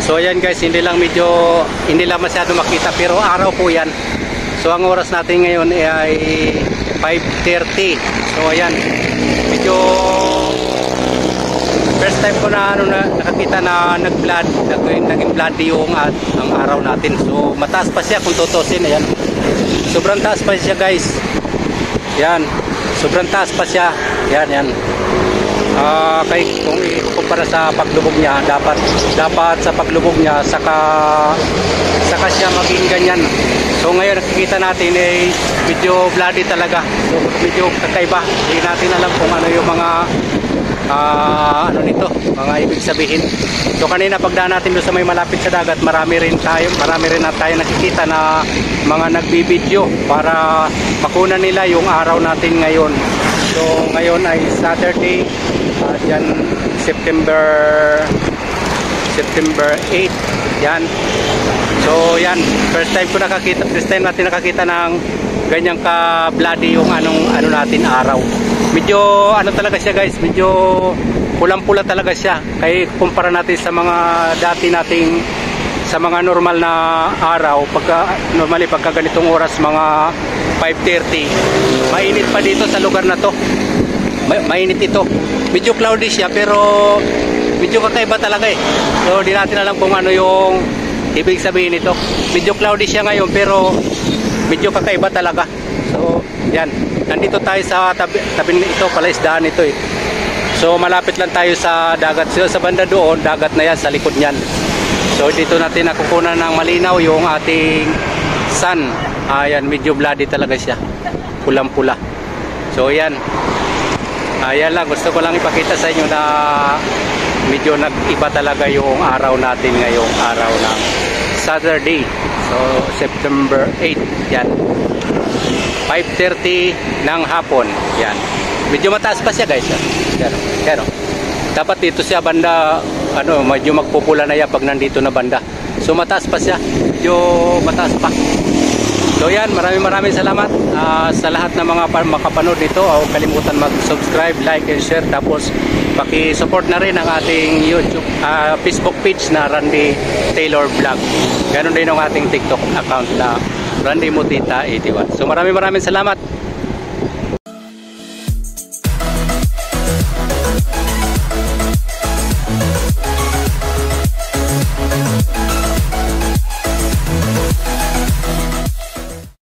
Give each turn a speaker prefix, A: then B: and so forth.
A: So ayan guys, hindi lang masyado makita pero araw po yan. So ang oras natin ngayon ay 5:30. So ayan, medyo first time ko na nakakita na naging bloody yung ang araw natin. So mataas pa siya kung tutusin. Ayan, sobrang taas pa siya guys. Yan, sobrang taas pa siya. Yan. Kaya kung ikukumpara sa paglubog niya, dapat sa paglubog niya saka siya maging ganyan. So ngayon nakikita natin ay medyo bloody talaga. So medyo kakaiba. Hindi natin alam kung ano yung mga mga ibig sabihin. So kanina pagdaan natin doon sa may malapit sa dagat, marami rin na tayo nakikita na mga nagbibideo para makunan nila yung araw natin ngayon. So ngayon ay Saturday, yan September 8. Yan. So yan, first time natin nakakita ng ganyang ka-bloody yung ano natin araw. Medyo talaga siya guys, medyo pulang-pula talaga siya. Kaya kumpara natin sa mga dati nating sa mga normal na araw, pagka ganitong oras mga 5:30, mainit pa dito sa lugar na to. Mainit ito. Medyo cloudy siya pero medyo kakaiba talaga eh. So di natin alam kung ano yung ibig sabihin nito. Medyo cloudy siya ngayon pero medyo kakaiba talaga. So yan, nandito tayo sa tabi ito, palaisdaan ito eh. So malapit lang tayo sa dagat. So, sa banda doon, dagat na yan sa likod niyan. So dito natin nakukunan ng malinaw yung ating sun. Ayan, medyo bloody talaga siya. Pulang-pula. So yan. Ayan lang, gusto ko lang ipakita sa inyo na medyo nag-iba talaga yung araw natin ngayong araw ng Saturday. So September 8. Yan. 5:30 ng hapon. Yan. Medyo mataas pa siya guys. Yan. Dapat dito siya banda, medyo magpupula na yan pag nandito na banda. So mataas pa siya. Medyo mataas pa. So yan, maraming salamat sa lahat ng mga makapanood nito. Huwag kalimutan mag-subscribe, like and share. Tapos paki-support na rin ang ating YouTube, Facebook page na Randy Taylor Vlog. Ganon din ang ating TikTok account na Randy Mutita 81. So maraming salamat.